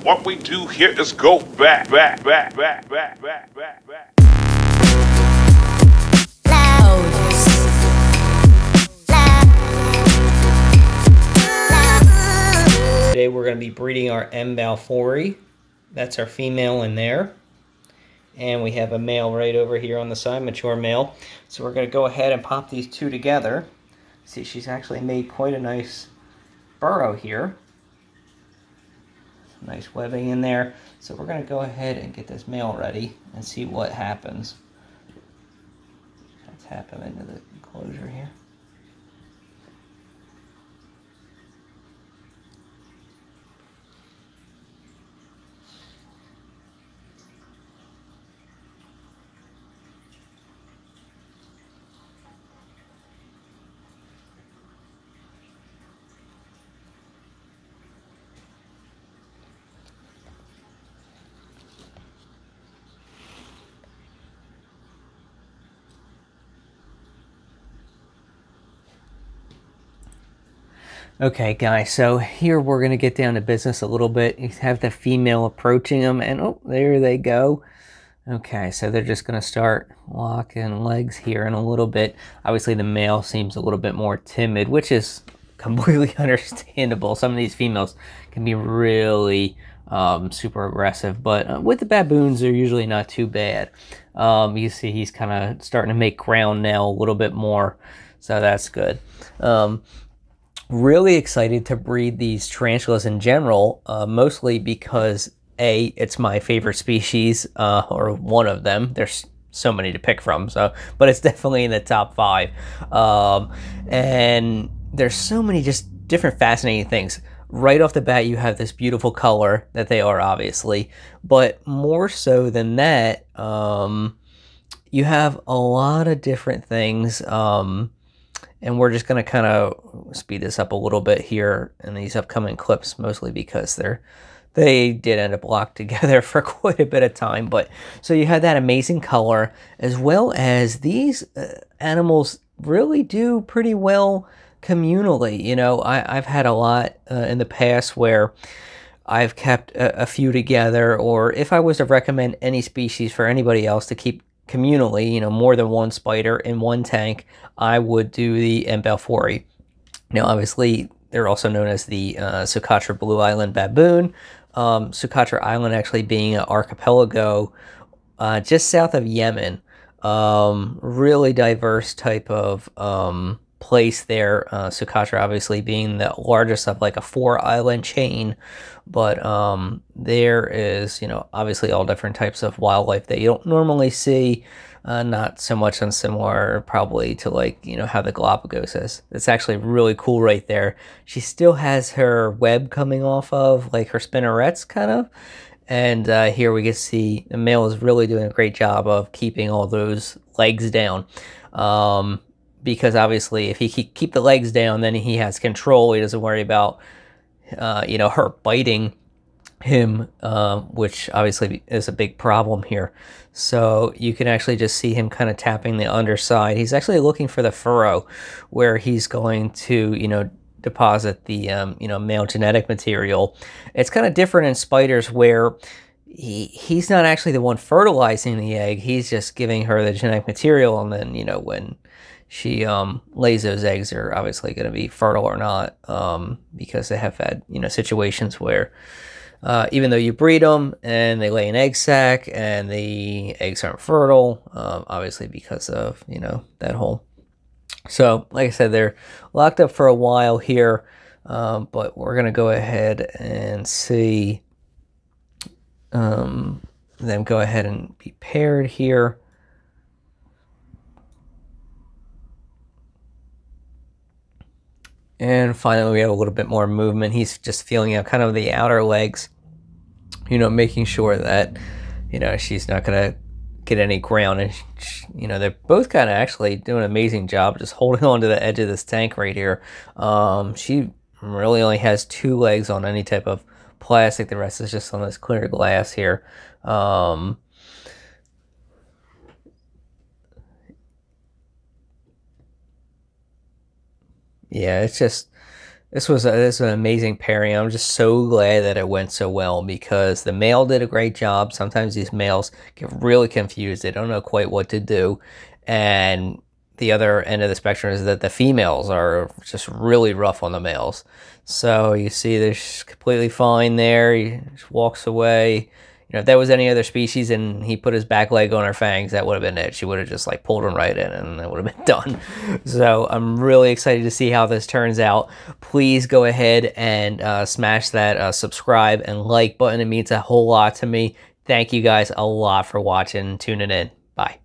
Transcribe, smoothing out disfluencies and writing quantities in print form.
What we do here is go back. Today we're going to be breeding our M.balfouri. That's our female in there. And we have a male right over here on the side, mature male. So we're going to go ahead and pop these two together. See, she's actually made quite a nice burrow here. Nice webbing in there. So we're going to go ahead and get this male ready and see what happens. Let's tap him into the enclosure here. Okay guys, so here we're going to get down to business a little bit. You have the female approaching them and oh, there they go. Okay, so they're just going to start locking legs here in a little bit. Obviously the male seems a little bit more timid, which is completely understandable. Some of these females can be really super aggressive, but with the baboons they're usually not too bad. You see he's kind of starting to make ground now a little bit more, so that's good. Really excited to breed these tarantulas in general, mostly because A, it's my favorite species, or one of them. There's so many to pick from, so but it's definitely in the top 5. And there's so many just different fascinating things. Right off the bat, you have this beautiful color that they are, obviously, but more so than that, you have a lot of different things. And we're just going to kind of speed this up a little bit here in these upcoming clips, mostly because they did end up locked together for quite a bit of time. But so you have that amazing color, as well as these animals really do pretty well communally. You know, I've had a lot in the past where I've kept a few together, or if I was to recommend any species for anybody else to keep communally, you know, more than one spider in one tank, I would do the M.balfouri. Now, obviously, they're also known as the Socotra Blue Island Baboon. Socotra Island actually being an archipelago just south of Yemen. Really diverse type of place there. Socotra obviously being the largest of like a 4-island chain, but there is, you know, obviously all different types of wildlife that you don't normally see. Not so much unsimilar probably to, like, you know, how the Galapagos is. It's actually really cool right there. She still has her web coming off of, like, her spinnerets kind of. And here we can see the male is really doing a great job of keeping all those legs down. Because obviously if he keep the legs down, then he has control. He doesn't worry about, you know, her biting him, which obviously is a big problem here. So you can actually just see him kind of tapping the underside. He's actually looking for the furrow where he's going to, you know, deposit the, you know, male genetic material. It's kind of different in spiders where he's not actually the one fertilizing the egg. He's just giving her the genetic material, and then, you know, when she lays those eggs, they're obviously going to be fertile or not, because they have had, you know, situations where even though you breed them and they lay an egg sac and the eggs aren't fertile, obviously because of, you know, that whole. So like I said, they're locked up for a while here, but we're going to go ahead and see them go ahead and be paired here. And finally, we have a little bit more movement. He's just feeling out kind of the outer legs, you know, making sure that, you know, she's not going to get any ground. And, you know, they're both kind of actually doing an amazing job just holding on to the edge of this tank right here. She really only has 2 legs on any type of plastic. The rest is just on this clear glass here. Yeah, it's just This was an amazing pairing. I'm just so glad that it went so well because the male did a great job. Sometimes these males get really confused. They don't know quite what to do. And the other end of the spectrum is that the females are just really rough on the males. So you see they're completely fine there. He just walks away. You know, if that was any other species and he put his back leg on her fangs, that would have been it. She would have just like pulled him right in and it would have been done. So I'm really excited to see how this turns out. Please go ahead and smash that subscribe and like button. It means a whole lot to me. Thank you guys a lot for watching and tuning in. Bye.